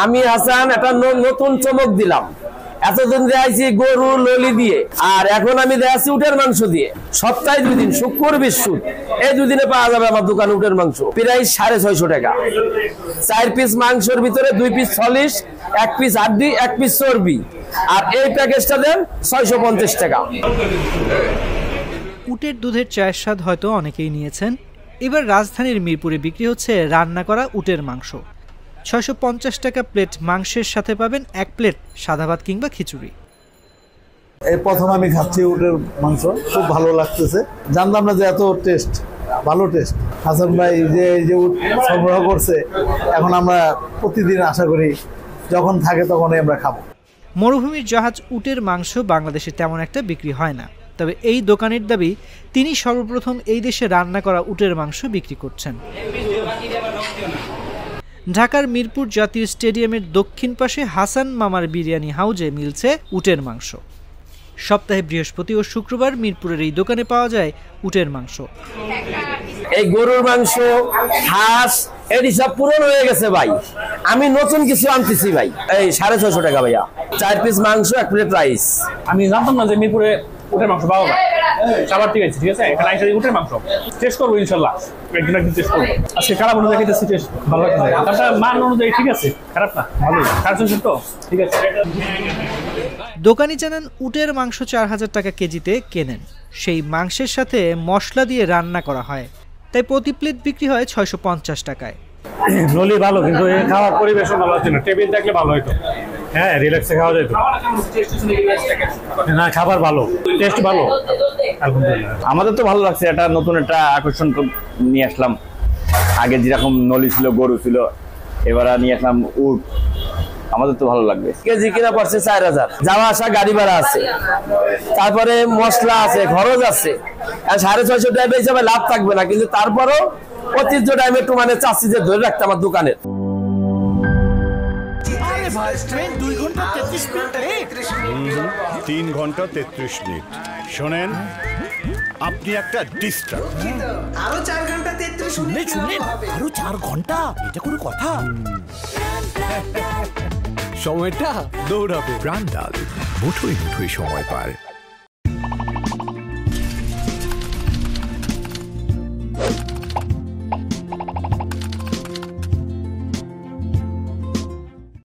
আমি হাসান একটা নতুন চমক দিলাম। এতদিন দেখাইছি গরু ললি দিয়ে, আর এখন আমি দেখাচ্ছি উটের মাংস দিয়ে। সপ্তাহে 2 দিন, শুক্র বৃহস্পতি, এই 2 দিনে পাওয়া যাবে আমার দোকানে উটের মাংস। প্রায় 650 টাকা। 4 পিস মাংসের ভিতরে 2 পিস সলিশ, 1 পিস হাড্ডি, 1 পিস চর্বি। আর এই প্যাকেজটা দেন 650 টাকা। উটের দুধের চায়ের স্বাদ হয়তো অনেকেই নিয়েছেন। এবার রাজধানীর মিরপুরে বিক্রি হচ্ছে রান্না করা উটের মাংস। 650 টাকা প্লেট মাংসের সাথে পাবেন 1 প্লেট সাদা ভাত কিংবা খিচুড়ি। এই প্রথম আমি খাচ্ছি উটের মাংস, খুব ভালো লাগতেছে। জানতাম না যে এত টেস্ট, ভালো টেস্ট। হাসান ভাই যে উট সংগ্রহ করছে, এখন আমরা প্রতিদিন আশা করি যখন থাকে তখনই আমরা খাবো। মরুভূমির জাহাজ উটের মাংস বাংলাদেশে তেমন একটা বিক্রি হয় না, তবে এই দোকানের দাবি তিনি সর্বপ্রথম এই দেশে রান্না করা উটের মাংস বিক্রি করছেন। ঢাকার মিরপুর জাতীয় স্টেডিয়ামের দক্ষিণ পাশে হাসান মামার বিরিয়ানি হাউজে মিলছে উটের মাংস। সপ্তাহে বৃহস্পতি ও শুক্রবার মিরপুরের এই দোকানে পাওয়া যায় উটের মাংস। এই গরুর মাংস, হাঁস, এটি সব পুরনো হয়ে গেছে ভাই। আমি নতুন কিছু আনতেছি ভাই। এই 650 টাকা ভাইয়া। 4 পিস মাংস, 1 প্লেট রাইস। আমি জানতাম না যে মিরপুরে উটের মাংস পাওয়া যায়। সবার ঠিক আছে, ঠিক আছে। এখানে আইসা উটের মাংস টেস্ট করবো ইনশাল্লাহ। একদিন টেস্ট করবো। আজকে খারাপ অনুযায়ী খেতেছি, টেস্ট ভালো লাগছে। আপনারটা মান অনুযায়ী ঠিক আছে, খারাপ না, ভালোই। 650 তো ঠিক আছে। দোকানি জানান উটের মাংস 4000 টাকা কেজিতে কেনেন। সেই মাংসের সাথে মশলা দিয়ে রান্না করা হয়, তাই প্রতি প্লেট বিক্রি হয় 650 টাকায়। নলি ভালো, কিন্তু খাওয়ার পরিবেশন ভালো হচ্ছে না। টেবিল থাকলে ভালো হতো, হ্যাঁ, রিল্যাক্সে খাওয়া যেত। না, খাবার ভালো, টেস্ট ভালো, আলহামদুলিল্লাহ। আমাদের তো ভালো লাগছে। এটা নতুন একটা আকর্ষণ নিয়ে আসলাম। আগে যেরকম নলি ছিল, গরু ছিল, এবার নিয়ে আসলাম উট। আমাদের তো ভালো লাগবে। কেজি কিনা পড়ছে 4000, যাওয়া আসা গাড়ি ভাড়া আছে, তারপরে মশলা আছে, খরচ আছে। 650 টাকা হিসাবে লাভ থাকবে না, কিন্তু তারপরও ঐতিহ্য টাইমে একটু মানে চাচ্ছি যে ধরে রাখতে আমার দোকানের। 3 ঘন্টা 33 মিনিট। শোনেন, আপনি একটা ডিস্টার্ব। আরো 4 ঘন্টা 33 মিনিট। আরো 4 ঘন্টা, এটা কোনো কথা? সময়টা দৌড়াবে। প্রাণডাল মুঠোয় মুঠোয় সময় পার।